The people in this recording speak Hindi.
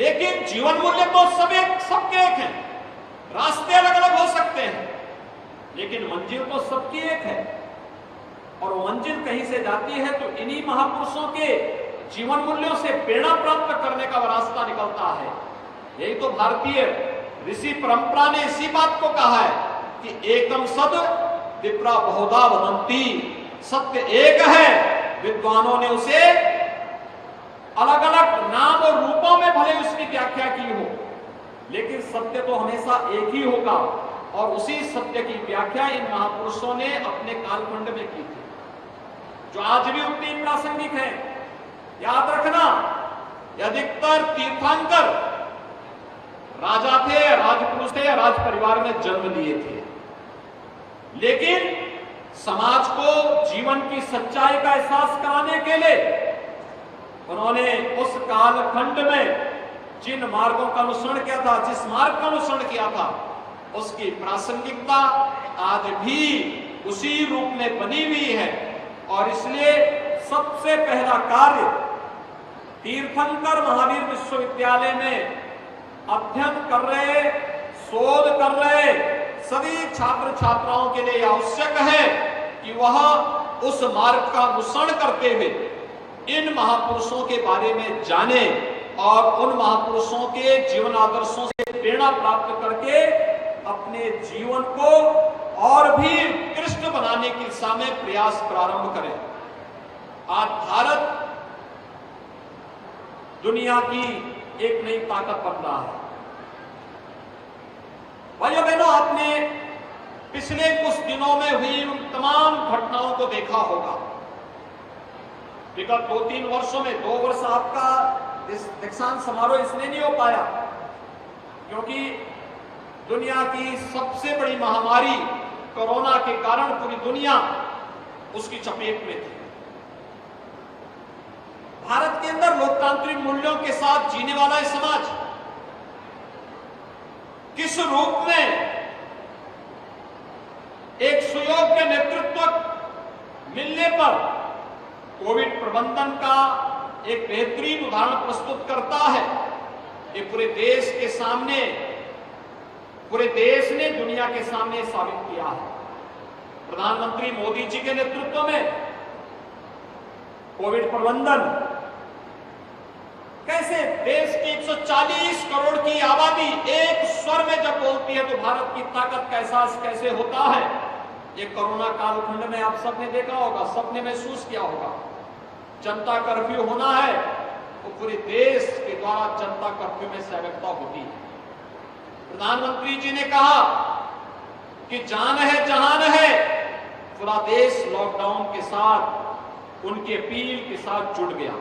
लेकिन जीवन मूल्य तो सबके एक हैं। रास्ते अलग अलग हो सकते हैं, लेकिन मंजिल तो सबकी एक है। और वो मंजिल कहीं से जाती है तो इन्हीं महापुरुषों के जीवन मूल्यों से प्रेरणा प्राप्त करने का रास्ता निकलता है। यही तो भारतीय ऋषि परंपरा ने इसी बात को कहा है कि एकम सद विप्रा बहुधा वदंती। सत्य एक है, विद्वानों ने उसे अलग अलग नाम और रूपों में भले उसकी व्याख्या की हो, लेकिन सत्य तो हमेशा एक ही होगा। और उसी सत्य की व्याख्या इन महापुरुषों ने अपने कालखंड में की थी, जो आज भी उतनी प्रासंगिक है। याद रखना, अधिकतर तीर्थंकर राजा थे, राजपुरुष थे, राज परिवार में जन्म लिए थे, लेकिन समाज को जीवन की सच्चाई का एहसास कराने के लिए उन्होंने उस कालखंड में जिन मार्गों का अनुसरण किया था, जिस मार्ग का अनुसरण किया था, उसकी प्रासंगिकता आज भी उसी रूप में बनी हुई है। और इसलिए सबसे पहला कार्य तीर्थंकर महावीर विश्वविद्यालय में अध्ययन कर रहे, शोध कर रहे सभी छात्र छात्राओं के लिए आवश्यक है कि वह उस मार्ग का अनुसरण करते हुए इन महापुरुषों के बारे में जाने और उन महापुरुषों के जीवन आदर्शों से प्रेरणा प्राप्त करके अपने जीवन को और भी उत्कृष्ट बनाने की दिशा में प्रयास प्रारंभ करें। आज भारत दुनिया की एक नई ताकत बन रहा है। भाइयों बहनों, आपने पिछले कुछ दिनों में हुई उन तमाम घटनाओं को देखा होगा। विगत 2-3 वर्षों में, 2 वर्ष आपका दीक्षांत समारोह इसलिए नहीं हो पाया क्योंकि दुनिया की सबसे बड़ी महामारी कोरोना के कारण पूरी दुनिया उसकी चपेट में थी। भारत के अंदर लोकतांत्रिक मूल्यों के साथ जीने वाला है समाज किस रूप में एक सुयोग्य नेतृत्व मिलने पर कोविड प्रबंधन का एक बेहतरीन उदाहरण प्रस्तुत करता है। ये पूरे देश के सामने, पूरे देश ने दुनिया के सामने साबित किया है। प्रधानमंत्री मोदी जी के नेतृत्व में कोविड प्रबंधन कैसे देश की 140 करोड़ की आबादी एक स्वर में जब बोलती है तो भारत की ताकत का एहसास कैसे होता है। ये कोरोना कालखंड में आप सबने देखा होगा, सबने महसूस किया होगा। जनता कर्फ्यू होना है तो पूरे देश के द्वारा जनता कर्फ्यू में सहभागिता होती है। प्रधानमंत्री जी ने कहा कि जान है जहान है, पूरा देश लॉकडाउन के साथ उनकी अपील के साथ जुड़ गया।